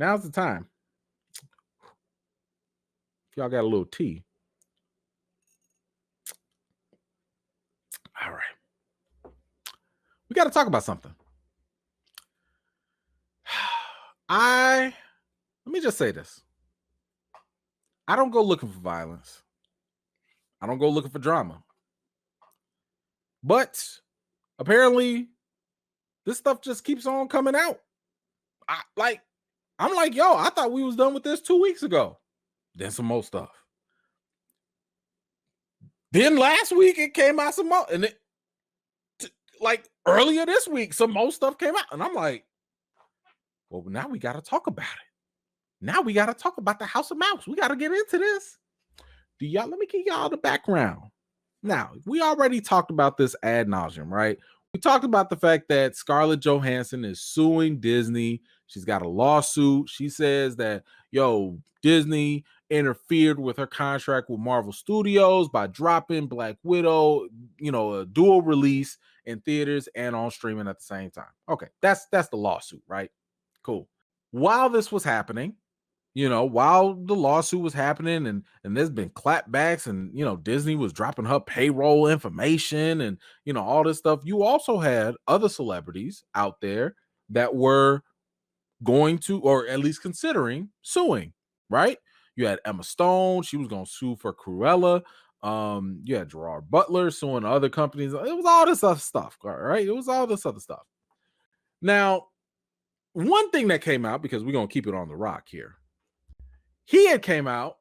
Now's the time. If y'all got a little tea. All right. We got to talk about something. Let me just say this. I don't go looking for violence. I don't go looking for drama. But apparently, this stuff just keeps on coming out. I'm like, yo, I thought we was done with this 2 weeks ago. Then some more stuff. Then last week it came out some more, and earlier this week some more stuff came out, and I'm like, well, now we got to talk about it. Now we got to talk about the House of Mouse. We got to get into this. Let me give y'all the background. Now, we already talked about this ad nauseum, right? We talked about the fact that Scarlett Johansson is suing Disney. She's got a lawsuit. She says that, Disney interfered with her contract with Marvel Studios by dropping Black Widow, a dual release in theaters and on streaming at the same time. Okay, that's the lawsuit, right? Cool. While this was happening, while the lawsuit was happening and there's been clapbacks and, Disney was dropping her payroll information and, all this stuff, you also had other celebrities out there that were going to, or at least considering suing, right? You had Emma Stone. She was going to sue for Cruella. You had Gerard Butler suing other companies. It was all this other stuff, right? It was all this other stuff. Now, one thing that came out, because we're going to keep it on the rock here, he had came out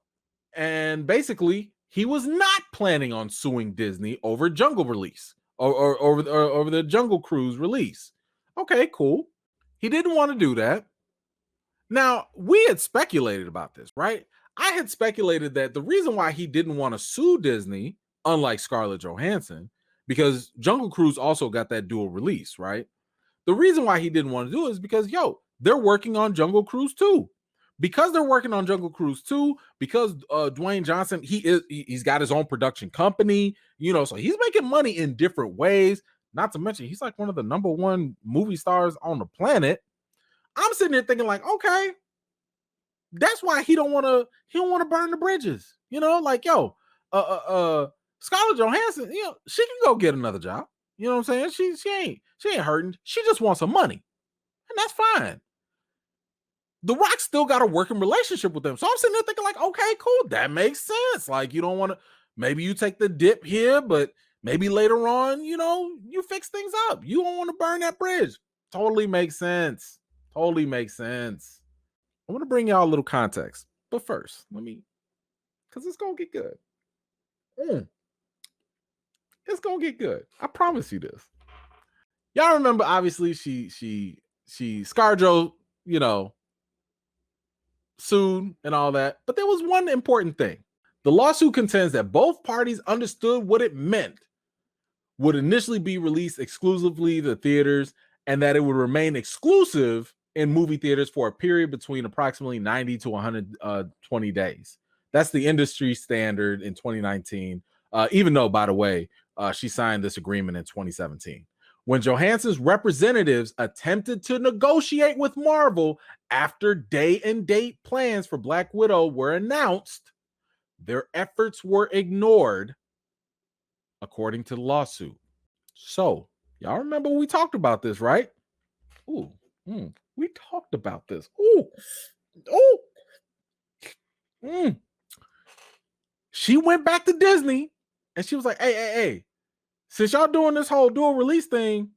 and basically he was not planning on suing Disney over Jungle release or over the Jungle Cruise release. Okay, cool. He didn't want to do that. Now, we had speculated about this, right? I had speculated that the reason why he didn't want to sue Disney, unlike Scarlett Johansson, because Jungle Cruise also got that dual release, right? The reason why he didn't want to do it is because, they're working on Jungle Cruise 2. Because they're working on Jungle Cruise 2, because Dwayne Johnson, he's got his own production company, so he's making money in different ways. Not to mention, he's like one of the number one movie stars on the planet. I'm sitting there thinking like, okay, that's why he don't want to burn the bridges. Scarlett Johansson, she can go get another job. You know what I'm saying? She ain't hurting. She just wants some money. And that's fine. The Rock still got a working relationship with them. So I'm sitting there thinking like, okay, cool. That makes sense. Like, you don't want to, maybe you take the dip here, but maybe later on, you fix things up. You don't want to burn that bridge. Totally makes sense. Totally makes sense. I want to bring y'all a little context. But first, because it's going to get good. It's going to get good. I promise you this. Y'all remember, obviously, she ScarJo, sued and all that. But there was one important thing. The lawsuit contends that both parties understood what it meant would initially be released exclusively to theaters and that it would remain exclusive in movie theaters for a period between approximately 90 to 120 days. That's the industry standard in 2019, even though, by the way, she signed this agreement in 2017. When Johansson's representatives attempted to negotiate with Marvel after day and date plans for Black Widow were announced, their efforts were ignored, according to the lawsuit. So, y'all remember we talked about this, right? We talked about this. She went back to Disney and she was like, hey, since y'all doing this whole dual release thing,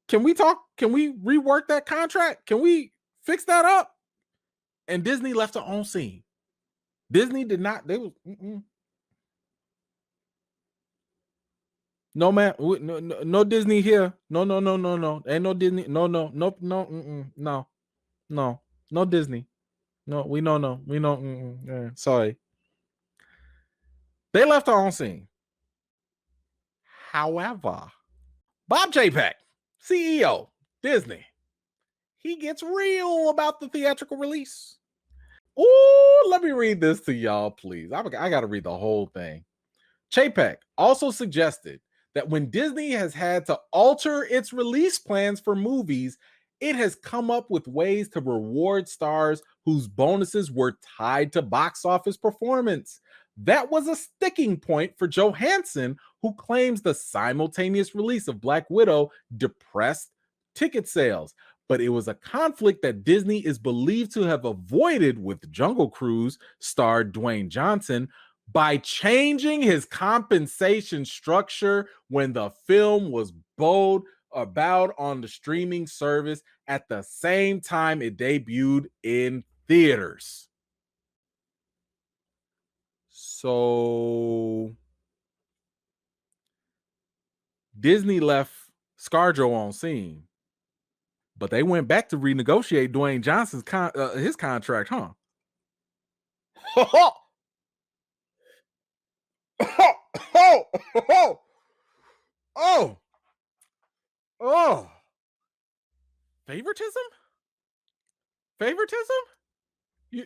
can we talk? Can we rework that contract? Can we fix that up? And Disney left her on scene. Disney did not. They was no, man. No Disney here. No. Ain't no Disney. No Disney. No, we know. We know. Sorry. They left her on scene. However, Bob Chapek, CEO, Disney, he gets real about the theatrical release. Let me read this to y'all, please. I got to read the whole thing. Chapek also suggested that when Disney has had to alter its release plans for movies it has come up with ways to reward stars whose bonuses were tied to box office performance. That was a sticking point for Johansson, who claims the simultaneous release of Black Widow depressed ticket sales. But it was a conflict that Disney is believed to have avoided with Jungle Cruise star Dwayne Johnson by changing his compensation structure when the film was bowled about on the streaming service at the same time it debuted in theaters. So Disney left ScarJo on scene, but they went back to renegotiate Dwayne Johnson's his contract, huh? Oh, favoritism? Favoritism? You,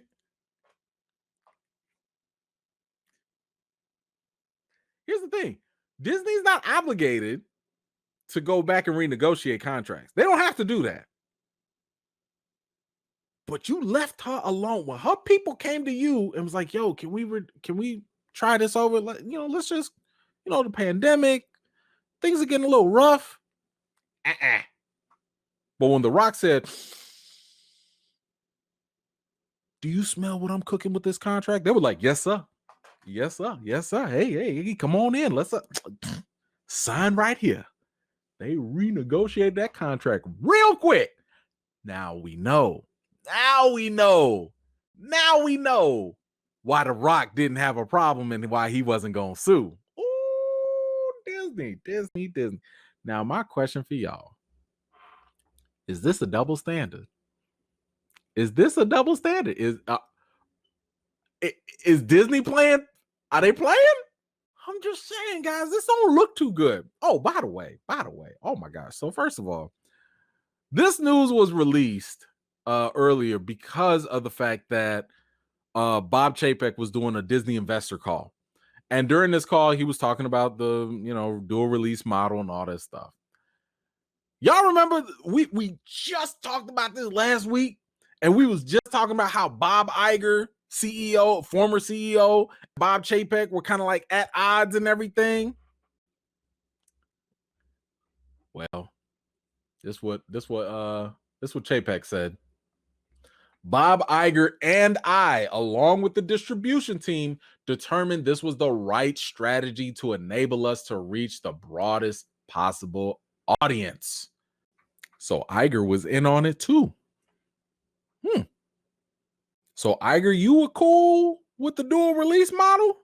here's the thing: Disney's not obligated to go back and renegotiate contracts. They don't have to do that. But you left her alone when her people came to you and was like, "Yo, can we try this over? Let's just, the pandemic, things are getting a little rough." But when The Rock said, "Do you smell what I'm cooking with this contract?" They were like, "Yes, sir. Yes, sir. Yes, sir. Hey, come on in. Let's sign right here." They renegotiated that contract real quick. Now we know. Now we know why The Rock didn't have a problem and why he wasn't going to sue. Ooh, Disney. Now, my question for y'all, is this a double standard? Is this a double standard? Is Disney playing? Are they playing? I'm just saying, guys, this don't look too good. Oh, by the way, oh my gosh. So first of all, this news was released earlier because of the fact that Bob Chapek was doing a Disney investor call. And during this call, he was talking about the, dual release model and all this stuff. Y'all remember we just talked about this last week, and we was just talking about how Bob Iger, former CEO, Bob Chapek were kind of like at odds and everything. Well, this what Chapek said. Bob Iger and I, along with the distribution team, determined this was the right strategy to enable us to reach the broadest possible audience. So Iger was in on it too. So Iger, you were cool with the dual release model?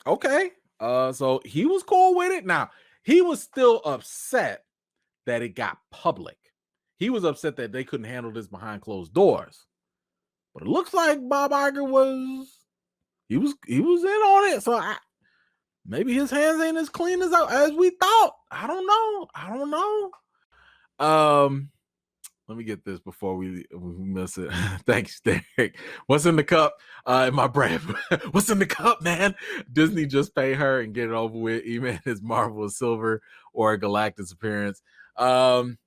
Okay. So he was cool with it. Now, he was still upset that it got public. He was upset that they couldn't handle this behind closed doors. But it looks like Bob Iger was in on it. So maybe his hands ain't as clean as we thought. I don't know. Let me get this before we miss it. Thanks, Derek. What's in the cup? In my brain. What's in the cup, man? Disney just pay her and get it over with. Even his Marvel Silver or Galactus appearance. In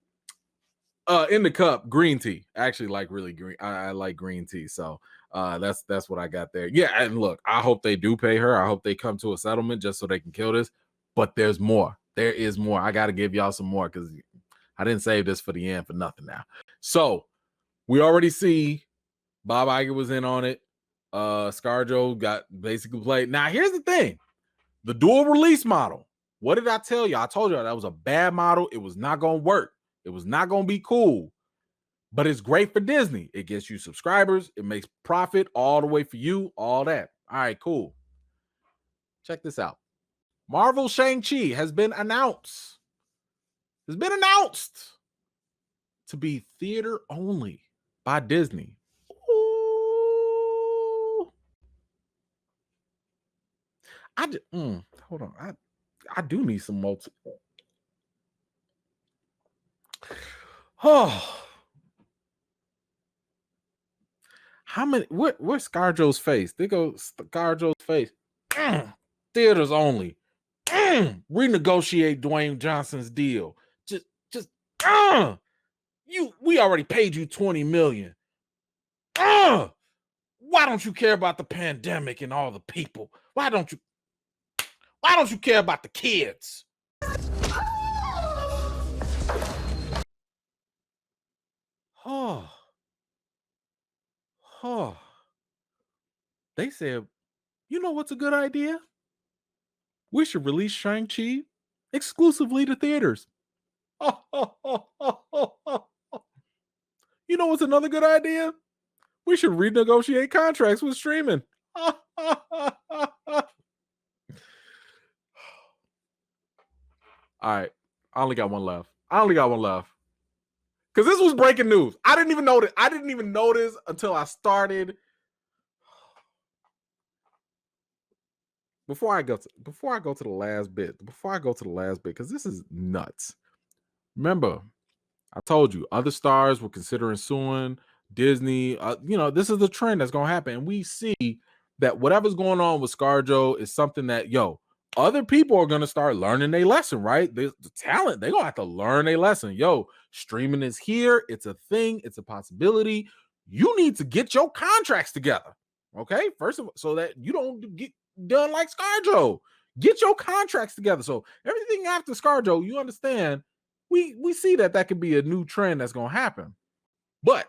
the cup, green tea. I actually like really green. I like green tea. So that's what I got there. Yeah, and look, I hope they do pay her. I hope they come to a settlement just so they can kill this. But there's more. There is more. I got to give y'all some more because I didn't save this for the end for nothing now. So we already see Bob Iger was in on it. ScarJo got basically played. Now, here's the thing. The dual release model. What did I tell you? I told you that was a bad model. It was not going to work. It was not going to be cool. But it's great for Disney. It gets you subscribers. It makes profit all the way for you. All that. All right, cool. Check this out. Marvel Shang-Chi has been announced. To be theater only by Disney. Ooh. Hold on. I do need some multi. Oh. How many? Where's ScarJo's face? There goes ScarJo's face. Theaters only. renegotiate Dwayne Johnson's deal. Just we already paid you $20 million. Why don't you care about the pandemic and all the people? Why don't you care about the kids? Oh. They said, you know what's a good idea? We should release Shang-Chi exclusively to theaters. You know what's another good idea? We should renegotiate contracts with streaming. All right. I only got one left. Because this was breaking news. I didn't even notice until I started. Before I go to the last bit, because this is nuts. Remember, I told you other stars were considering suing Disney. This is the trend that's going to happen. And we see that whatever's going on with ScarJo is something that, other people are going to start learning their lesson, right? The talent, they're going to have to learn a lesson. Streaming is here. It's a thing. It's a possibility. You need to get your contracts together, okay? First of all, so that you don't get done like ScarJo. Get your contracts together. So everything after ScarJo, you understand, we see that could be a new trend that's going to happen. But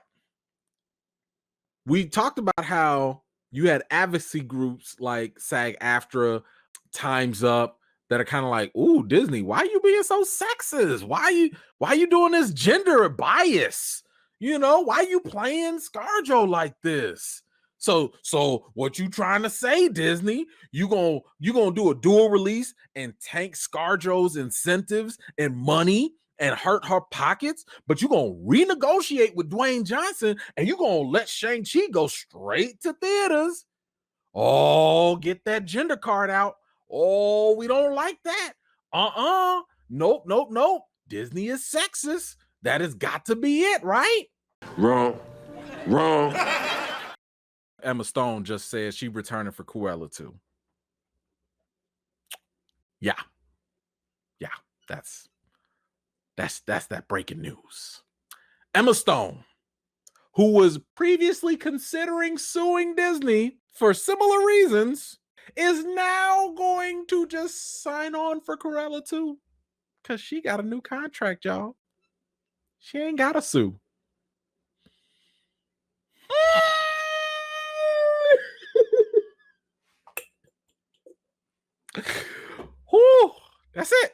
we talked about how you had advocacy groups like SAG-AFTRA, Time's Up, that are kind of like, ooh, Disney, why are you being so sexist? Why are you doing this gender bias? Why are you playing ScarJo like this? So what you trying to say, Disney? You gonna do a dual release and tank ScarJo's incentives and money and hurt her pockets, but you gonna renegotiate with Dwayne Johnson and you gonna let Shang-Chi go straight to theaters? Oh, get that gender card out. Oh, we don't like that. Nope. Disney is sexist. That has got to be it, right? Wrong. Emma Stone just said she returning for Cruella 2. Yeah. That's that breaking news. Emma Stone, who was previously considering suing Disney for similar reasons, is now going to just sign on for Cruella 2 because she got a new contract, y'all. She ain't got to sue. Whew, that's it.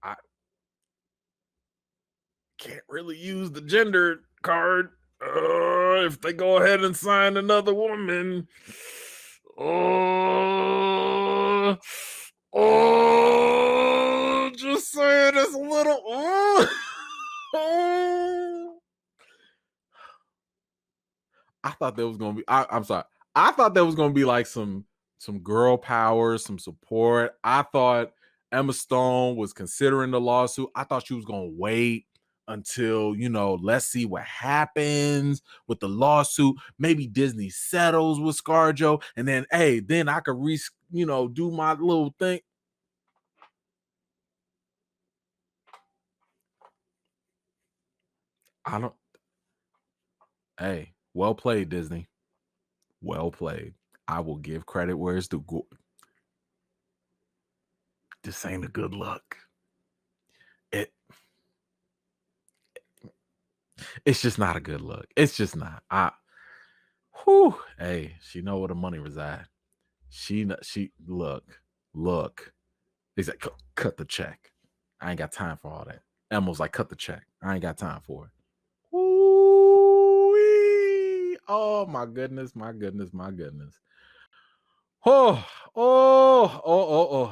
I can't really use the gender card if they go ahead and sign another woman. Just saying, it's a little. I thought there was gonna be. I'm sorry. I thought there was gonna be like some girl power, some support. I thought Emma Stone was considering the lawsuit. I thought she was gonna wait until, let's see what happens with the lawsuit. Maybe Disney settles with ScarJo, and then then I could do my little thing. Well played, Disney. Well played. I will give credit where it's due. This ain't a good look. It's just not a good look. It's just not. She know where the money reside. She look. He's like, cut the check. I ain't got time for all that. Emma's like, cut the check. I ain't got time for it. Ooh-wee. Oh my goodness. Oh.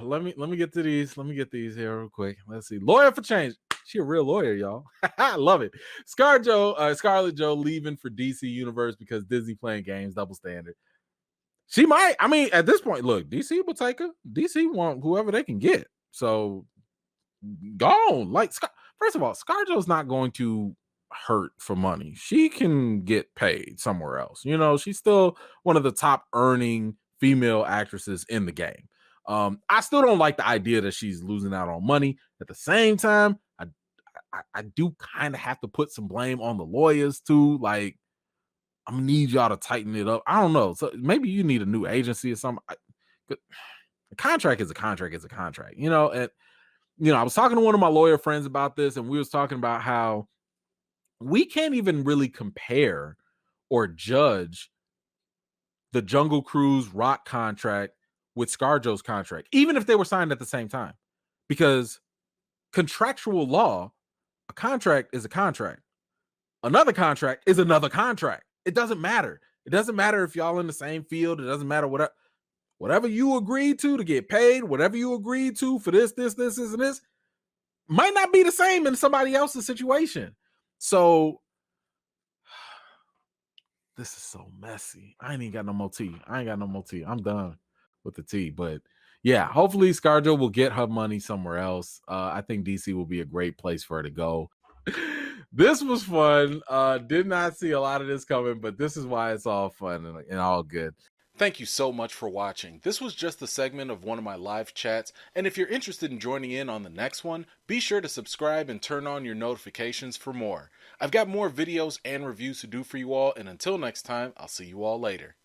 Let me get to these. Let me get these here real quick. Let's see. Lawyer for change. She a real lawyer, y'all. I love it. Scarlett Jo leaving for DC Universe because Disney playing games, double standard. She might. I mean, at this point, look, DC will take her. DC want whoever they can get. So, gone. Like, first of all, ScarJo's not going to hurt for money. She can get paid somewhere else. You know, she's still one of the top earning female actresses in the game. I still don't like the idea that she's losing out on money. At the same time, I do kind of have to put some blame on the lawyers too. Like, I'm gonna need y'all to tighten it up. I don't know. So maybe you need a new agency or something. A contract is a contract is a contract, you know. And I was talking to one of my lawyer friends about this, and we was talking about how we can't even really compare or judge the Jungle Cruise Rock contract with ScarJo's contract, even if they were signed at the same time, because contractual law, a contract is a contract. Another contract is another contract. It doesn't matter. It doesn't matter if y'all in the same field. It doesn't matter whatever you agreed to get paid, whatever you agreed to for this, and this might not be the same in somebody else's situation. So this is so messy. I ain't even got no more tea. I'm done with the tea. But yeah, hopefully ScarJo will get her money somewhere else. I think DC will be a great place for her to go. This was fun. Did not see a lot of this coming, but this is why it's all fun and all good. Thank you so much for watching. This was just a segment of one of my live chats, and if you're interested in joining in on the next one, be sure to subscribe and turn on your notifications for more. I've got more videos and reviews to do for you all, and until next time, I'll see you all later.